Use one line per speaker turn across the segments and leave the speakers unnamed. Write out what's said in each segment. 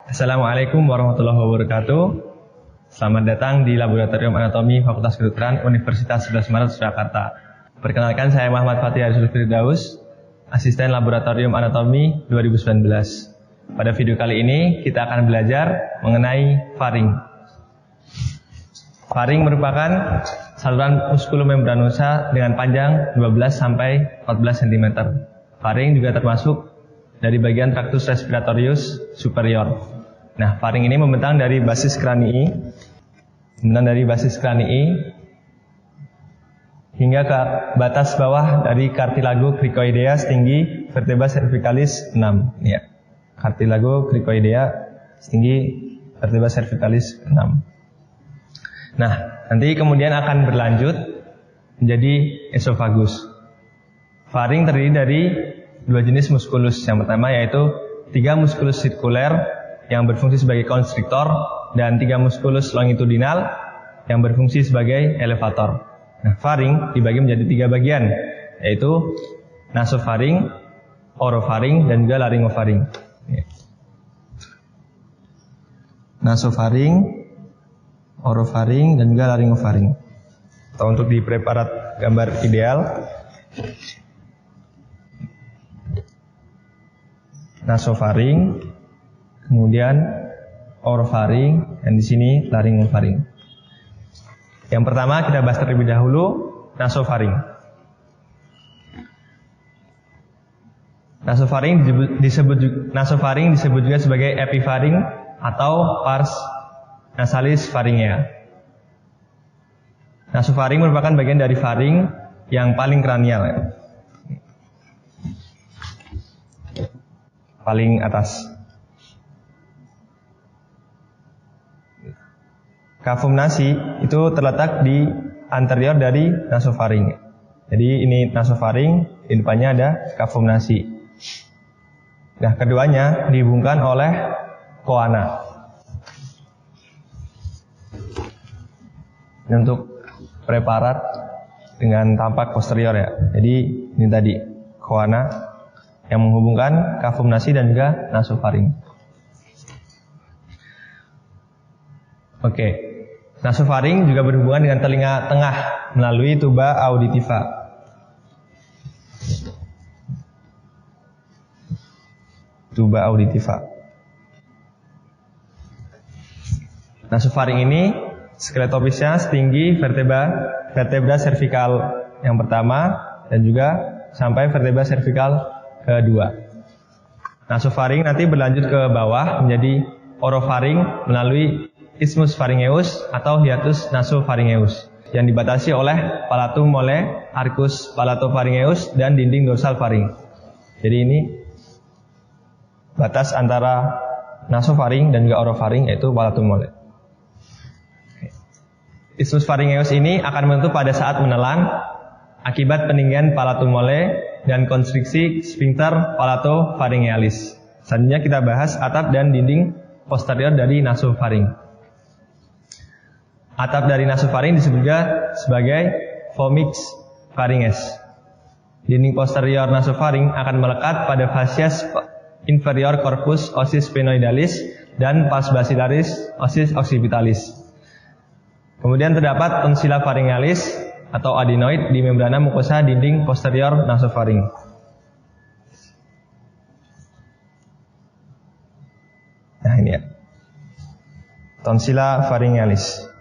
Assalamualaikum warahmatullahi wabarakatuh. Selamat datang di Laboratorium Anatomi Fakultas Kedokteran Universitas 11 Maret Surakarta. Perkenalkan, saya Muhammad Fatih Arisul Firdaus, Asisten Laboratorium Anatomi 2019. Pada video kali ini kita akan belajar mengenai faring. Faring merupakan saluran muskulomembranosa dengan panjang 12 sampai 14 cm. Faring juga termasuk dari bagian traktus respiratorius superior. Nah, faring ini membentang dari basis kranii, hingga ke batas bawah dari cartilago cricoidea setinggi vertebra cervicalis 6. Ya, cartilago cricoidea setinggi vertebra cervicalis 6. Nah, nanti kemudian akan berlanjut menjadi esofagus. Faring terdiri dari dua jenis muskulus. Yang pertama yaitu 3 muskulus sirkuler yang berfungsi sebagai konstriktor dan 3 muskulus longitudinal yang berfungsi sebagai elevator. Nah, faring dibagi menjadi 3 bagian, yaitu nasofaring, orofaring, dan juga laryngofaring. Nasofaring, orofaring, dan juga laryngofaring. Atau untuk di preparat gambar ideal, nasofaring, kemudian orofaring, dan di sini laryngofaring. Yang pertama kita bahas terlebih dahulu nasofaring. Nasofaring disebut juga sebagai epifaring atau pars nasalis faringea. Nasofaring merupakan bagian dari faring yang paling kranial, paling atas. Cavum nasi itu terletak di anterior dari nasofaring. Jadi ini nasofaring, di depannya ada cavum nasi. Nah, keduanya dihubungkan oleh coana. Ini untuk preparat dengan tampak posterior ya. Jadi ini tadi coana yang menghubungkan cavum nasi dan juga nasofaring. Oke. Nasofaring juga berhubungan dengan telinga tengah melalui tuba auditiva. Tuba auditiva. Nasofaring ini skeletopisnya setinggi vertebra cervical yang pertama dan juga sampai vertebra cervical kedua. Nasofaring nanti berlanjut ke bawah menjadi orofaring melalui isthmus pharyngeus atau hiatus nasopharyngeus yang dibatasi oleh palatum mole, arcus palatopharyngeus, dan dinding dorsal faring. Jadi ini batas antara nasofaring dan juga orofaring, yaitu palatum mole. Isthmus pharyngeus ini akan menutup pada saat menelan akibat peninggian palatum mole dan konstriksi sphincter palatopharyngealis. Selanjutnya kita bahas atap dan dinding posterior dari nasofaring. Atap dari nasofaring disebut juga sebagai vomix pharynges. Dinding posterior nasofaring akan melekat pada fascias inferior corpus ossis sphenoidalis dan pars basilaris ossis occipitalis. Kemudian terdapat tonsilla pharyngealis atau adenoid di membrana mukosa dinding posterior nasofaring. Nah, ini ya. Tonsilla pharyngealis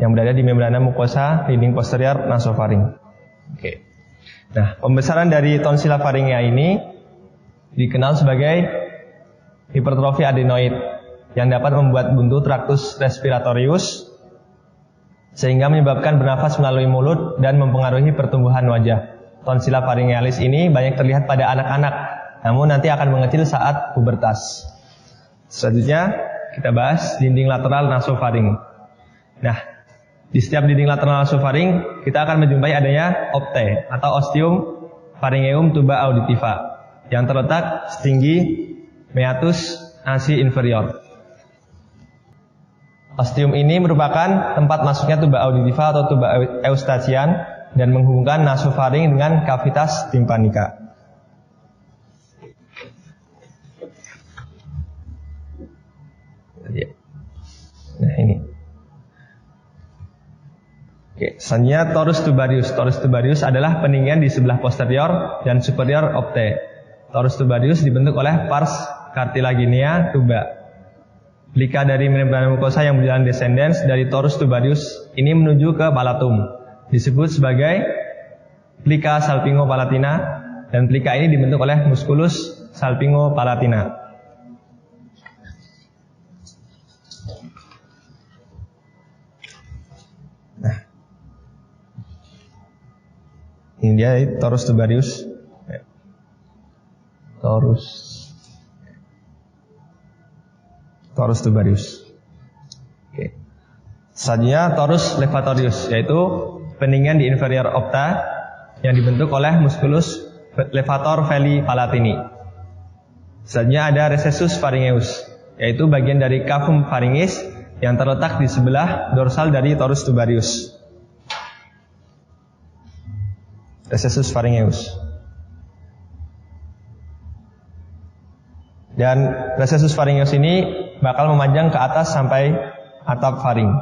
yang berada di membrana mukosa dinding posterior nasofaring. Oke. Nah, pembesaran dari tonsilla pharyngea ini dikenal sebagai hipertrofi adenoid yang dapat membuat buntu traktus respiratorius sehingga menyebabkan bernafas melalui mulut dan mempengaruhi pertumbuhan wajah. Tonsilla pharyngealis ini banyak terlihat pada anak-anak, namun nanti akan mengecil saat pubertas. Selanjutnya kita bahas dinding lateral nasofaring. Nah, di setiap dinding lateral nasofaring kita akan menjumpai adanya opte atau ostium pharyngeum tuba auditiva yang terletak setinggi meatus nasi inferior. Ostium ini merupakan tempat masuknya tuba auditiva atau tuba eustachian dan menghubungkan nasofaring dengan kavitas timpanica. Ya. Nah ini. Oke, selanjutnya torus tubarius. Torus tubarius adalah peninggian di sebelah posterior dan superior opte. Torus tubarius dibentuk oleh pars cartilaginea tuba. Plika dari membrana mukosa yang berjalan descendens dari torus tubarius ini menuju ke palatum. Disebut sebagai plika salpingopalatina, dan plika ini dibentuk oleh musculus salpingopalatina. Ini dia torus tubarius. Torus tubarius. Oke. Selanjutnya torus levatorius, yaitu peninggian di inferior opta yang dibentuk oleh musculus levator veli palatini. Selanjutnya ada recessus pharyngeus, yaitu bagian dari cavum pharyngis yang terletak di sebelah dorsal dari torus tubarius. Recessus pharyngeus. Dan recessus pharyngeus ini bakal memanjang ke atas sampai atap faring.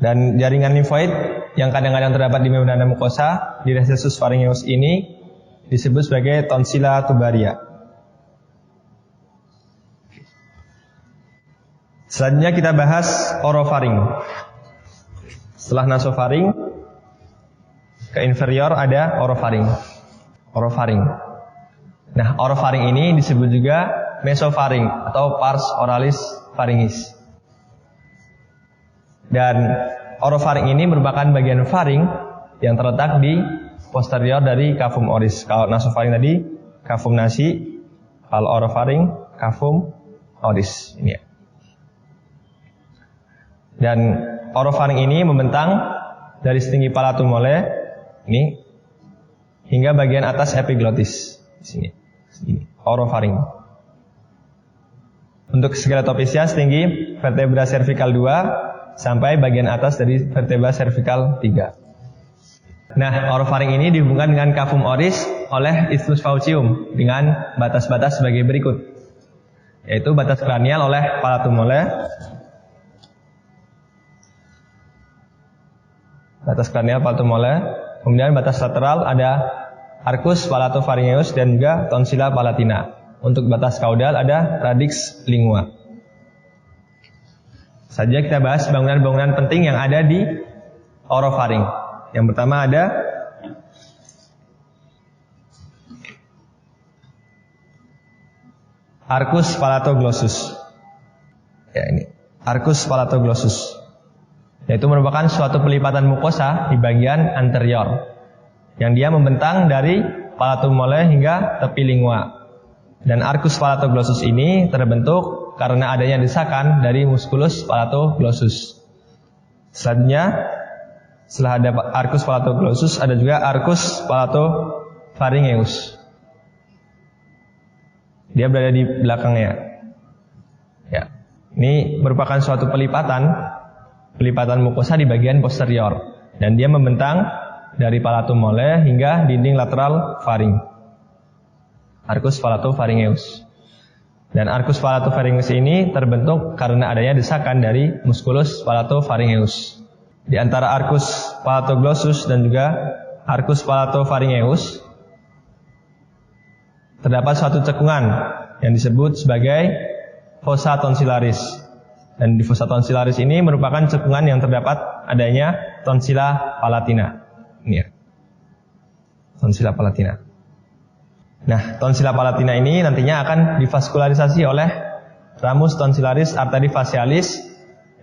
Dan jaringan limfoid yang kadang-kadang terdapat di membrana mukosa di recessus pharyngeus ini disebut sebagai tonsila tubaria. Selanjutnya kita bahas orofaring. Setelah nasofaring, ke inferior ada orofaring. Nah, orofaring ini disebut juga mesofaring atau pars oralis pharyngis. Dan orofaring ini merupakan bagian faring yang terletak di posterior dari cavum oris. Kalau nasofaring tadi cavum nasi, kalau orofaring cavum oris. Ini ya. Dan orofaring ini membentang dari setinggi palatum mole ini hingga bagian atas epiglotis di sini. Orofaring. Untuk skeletopisia setinggi vertebra cervical 2 sampai bagian atas dari vertebra cervical 3. Nah, orofaring ini dihubungkan dengan cavum oris oleh isthmus faucium dengan batas-batas sebagai berikut, yaitu batas kranial oleh palatum mole, batas kranial palatum mole, kemudian batas lateral ada arcus palatopharyngeus dan juga tonsila palatina. Untuk batas kaudal ada radix lingua. Saja kita bahas bangunan-bangunan penting yang ada di orofaring. Yang pertama ada arcus palatoglossus. Ya ini, arcus palatoglossus. Yaitu merupakan suatu pelipatan mukosa di bagian anterior yang dia membentang dari palatum mole hingga tepi lingua. Dan arcus palatoglossus ini terbentuk karena adanya desakan dari musculus palatoglossus. Selanjutnya, setelah ada arcus palatoglossus, ada juga arcus palatopharyngeus. Dia berada di belakangnya. Ya, ini merupakan suatu pelipatan mukosa di bagian posterior, dan dia membentang dari palatum mole hingga dinding lateral faring. Arcus palatopharyngeus. Dan arcus palatopharyngeus ini terbentuk karena adanya desakan dari musculus palatopharyngeus. Di antara arcus palatoglossus dan juga arcus palatopharyngeus terdapat suatu cekungan yang disebut sebagai fossa tonsillaris. Dan di fossa tonsillaris ini merupakan cekungan yang terdapat adanya tonsila palatina. Ini ya. Tonsila palatina. Nah, tonsila palatina ini nantinya akan divaskularisasi oleh ramus tonsillaris arteri facialis,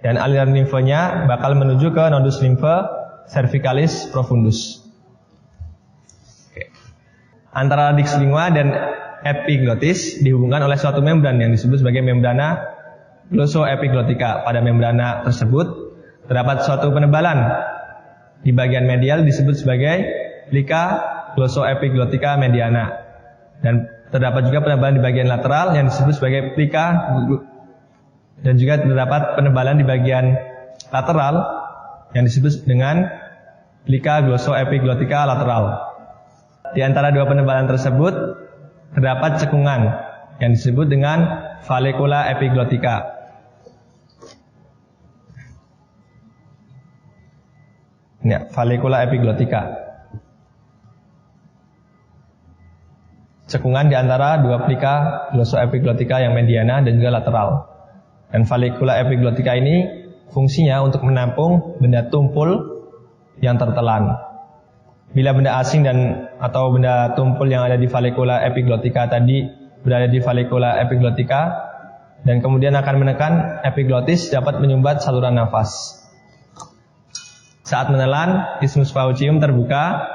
dan aliran limfonya bakal menuju ke nodus limfa cervicalis profundus. Oke. Antara radix lingua dan epiglotis dihubungkan oleh suatu membran yang disebut sebagai membrana glossoepiglotica. Pada membrana tersebut terdapat suatu penebalan di bagian medial disebut sebagai plica glossoepiglotica mediana. Dan terdapat juga penebalan di bagian lateral yang disebut sebagai plica, dan juga terdapat penebalan di bagian lateral yang disebut dengan plica glossoepiglotica lateral. Di antara dua penebalan tersebut terdapat cekungan yang disebut dengan valicula epiglottica. Ya, valicula epiglottica. Cekungan di antara dua pelika glossoepiglottica yang mediana dan juga lateral. Dan valicula epiglottica ini fungsinya untuk menampung benda tumpul yang tertelan. Bila benda asing atau benda tumpul yang ada di valicula epiglottica tadi berada di valicula epiglottica dan kemudian akan menekan epiglotis, dapat menyumbat saluran nafas. Saat menelan, isthmus paucium terbuka,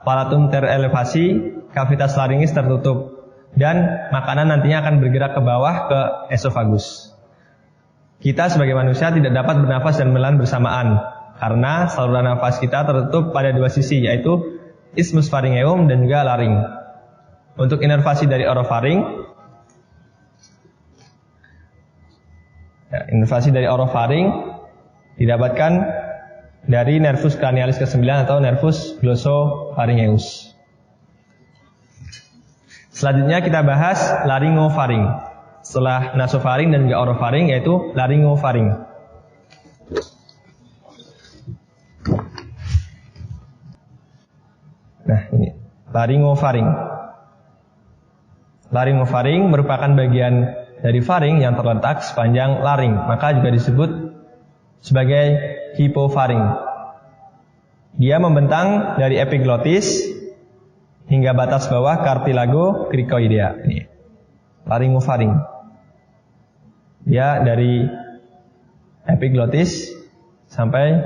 palatum terelevasi, kavitas laringis tertutup, dan makanan nantinya akan bergerak ke bawah ke esofagus. Kita sebagai manusia tidak dapat bernafas dan menelan bersamaan karena saluran nafas kita tertutup pada dua sisi, yaitu isthmus pharyngeum dan juga laring. Untuk inervasi dari orofaring, didapatkan dari nervus cranialis ke-9 atau nervus glossopharyngeus. Selanjutnya kita bahas laryngofaring. Setelah nasofaring dan juga orofaring, yaitu laryngofaring. Nah, ini laryngofaring. Laryngofaring merupakan bagian dari faring yang terletak sepanjang laring, maka juga disebut sebagai hipofaring. Dia membentang dari epiglotis hingga batas bawah cartilago cricoidea. Ini laryngofaring. Dia dari epiglotis sampai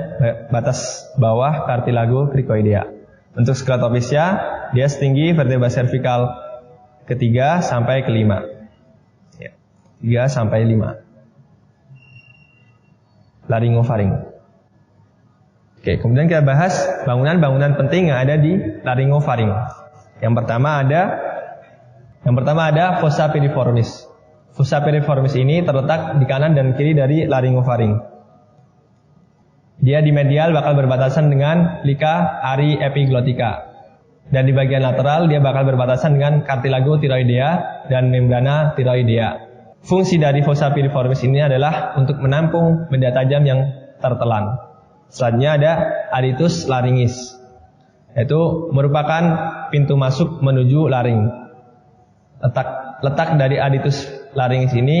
batas bawah cartilago cricoidea. Untuk skeletopisnya, dia setinggi vertebra cervical ke-3 sampai ke-5. Ya, 3 sampai 5. Laryngofaring. Oke, kemudian kita bahas bangunan-bangunan penting yang ada di laryngofaring. Yang pertama ada fossa piriformis. Fossa piriformis ini terletak di kanan dan kiri dari laryngofaring. Dia di medial bakal berbatasan dengan lika ari epiglottica. Dan di bagian lateral dia bakal berbatasan dengan cartilago thyroidea dan membrana thyroidea. Fungsi dari fossa piriformis ini adalah untuk menampung benda tajam yang tertelan. Selanjutnya ada adytus laringis, yaitu merupakan pintu masuk menuju laring. Letak dari adytus laringis ini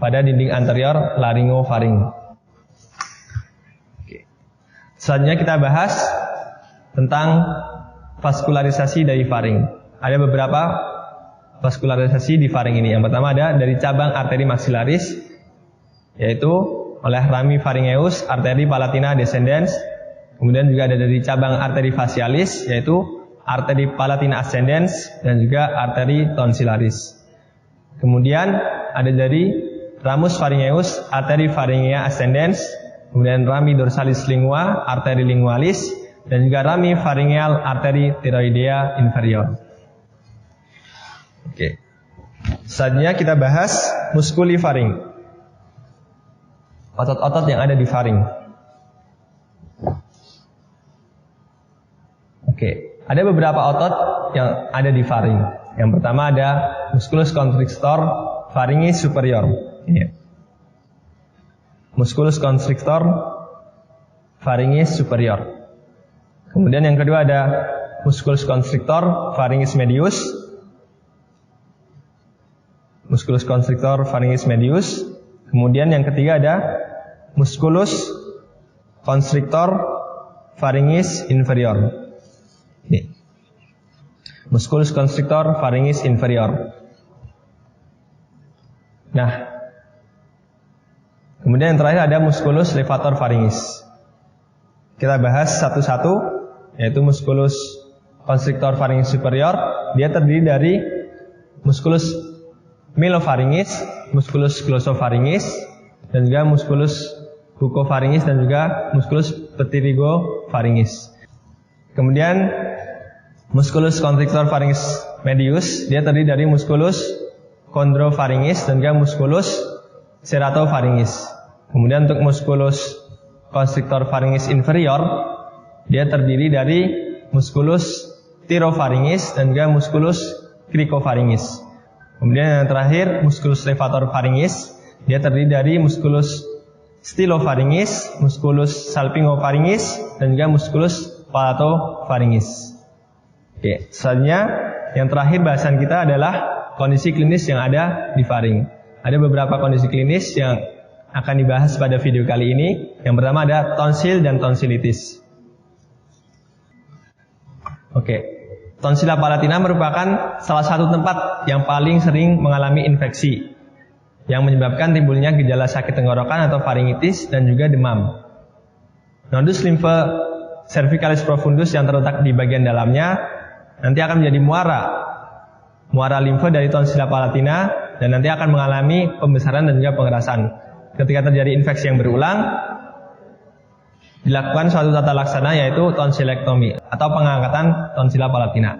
pada dinding anterior laryngofaring. Oke. Selanjutnya kita bahas tentang vaskularisasi dari faring. Ada beberapa vaskularisasi di faring ini. Yang pertama ada dari cabang arteri maxillaris, yaitu oleh rami pharyngeus, arteri palatina descendens. Kemudian juga ada dari cabang arteri facialis, yaitu arteri palatina ascendens dan juga arteri tonsillaris. Kemudian ada dari ramus pharyngeus, arteri pharyngea ascendens, kemudian rami dorsalis lingua, arteri lingualis, dan juga rami pharyngeal, arteri thyroidea inferior. Oke. Selanjutnya kita bahas muskulifaring. Otot-otot yang ada di faring. Oke, ada beberapa otot yang ada di faring. Yang pertama ada musculus constrictor pharyngis superior. Ini. Musculus constrictor pharyngis superior. Kemudian yang kedua ada musculus constrictor pharyngis medius. Musculus constrictor pharyngis medius. Kemudian yang ketiga ada musculus constrictor pharyngis inferior. Ini. Musculus constrictor pharyngis inferior. Nah, kemudian yang terakhir ada musculus levator pharyngis. Kita bahas satu-satu, yaitu musculus constrictor pharyngis superior. Dia terdiri dari musculus myelopharyngis, musculus glossopharyngis, dan juga musculus bucopharyngis dan juga musculus pterygofaryngis. Kemudian musculus constrictor pharyngis medius, dia terdiri dari musculus chondropharyngis dan juga musculus ceratopharyngis. Kemudian untuk musculus constrictor pharyngis inferior, dia terdiri dari musculus thyropharyngis dan juga musculus cricopharyngis. Kemudian yang terakhir musculus levator pharyngeus, dia terdiri dari musculus stylopharyngeus, musculus salpingopharyngeus, dan juga musculus palatopharyngeus. Oke, selanjutnya yang terakhir bahasan kita adalah kondisi klinis yang ada di faring. Ada beberapa kondisi klinis yang akan dibahas pada video kali ini. Yang pertama ada tonsil dan tonsilitis. Oke. Tonsila palatina merupakan salah satu tempat yang paling sering mengalami infeksi yang menyebabkan timbulnya gejala sakit tenggorokan atau faringitis dan juga demam. Nodus limfe cervicalis profundus yang terletak di bagian dalamnya nanti akan menjadi muara limfe dari tonsila palatina dan nanti akan mengalami pembesaran dan juga pengerasan. Ketika terjadi infeksi yang berulang, dilakukan suatu tata laksana yaitu tonsilektomi atau pengangkatan tonsila palatina.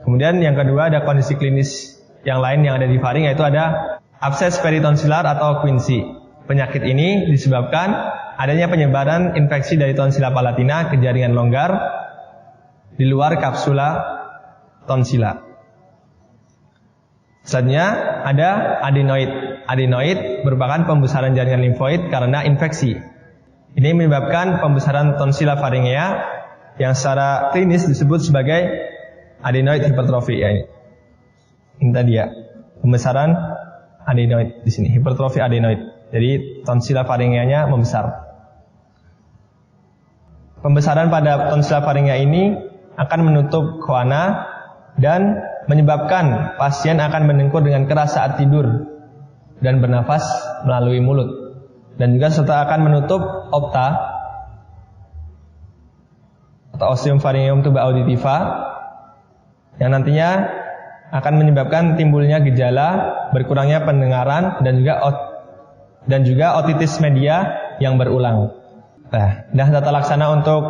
Kemudian yang kedua ada kondisi klinis yang lain yang ada di faring yaitu ada abses peritonsilar atau Quinsy. Penyakit ini disebabkan adanya penyebaran infeksi dari tonsila palatina ke jaringan longgar di luar kapsula tonsila. Selanjutnya ada adenoid. Adenoid merupakan pembesaran jaringan limfoid karena infeksi. Ini menyebabkan pembesaran tonsila faringea yang secara klinis disebut sebagai adenoid hipertrofi. Ya, ini tadi ya, pembesaran adenoid di sini, hipertrofi adenoid. Jadi tonsila faringeanya membesar. Pembesaran pada tonsila faringea ini akan menutup koana dan menyebabkan pasien akan mendengkur dengan keras saat tidur dan bernafas melalui mulut. Dan juga serta akan menutup opta atau ostium pharyngeum tuba auditiva yang nantinya akan menyebabkan timbulnya gejala berkurangnya pendengaran dan juga otitis media yang berulang. Nah, tata laksana untuk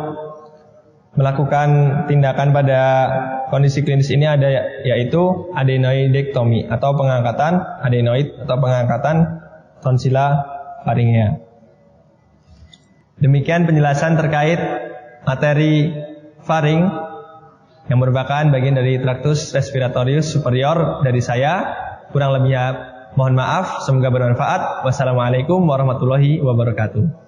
melakukan tindakan pada kondisi klinis ini ada yaitu adenoidektomi atau pengangkatan adenoid atau pengangkatan tonsila faringea. Demikian penjelasan terkait materi faring yang merupakan bagian dari traktus respiratorius superior dari saya. Kurang lebihnya mohon maaf, semoga bermanfaat. Wassalamualaikum warahmatullahi wabarakatuh.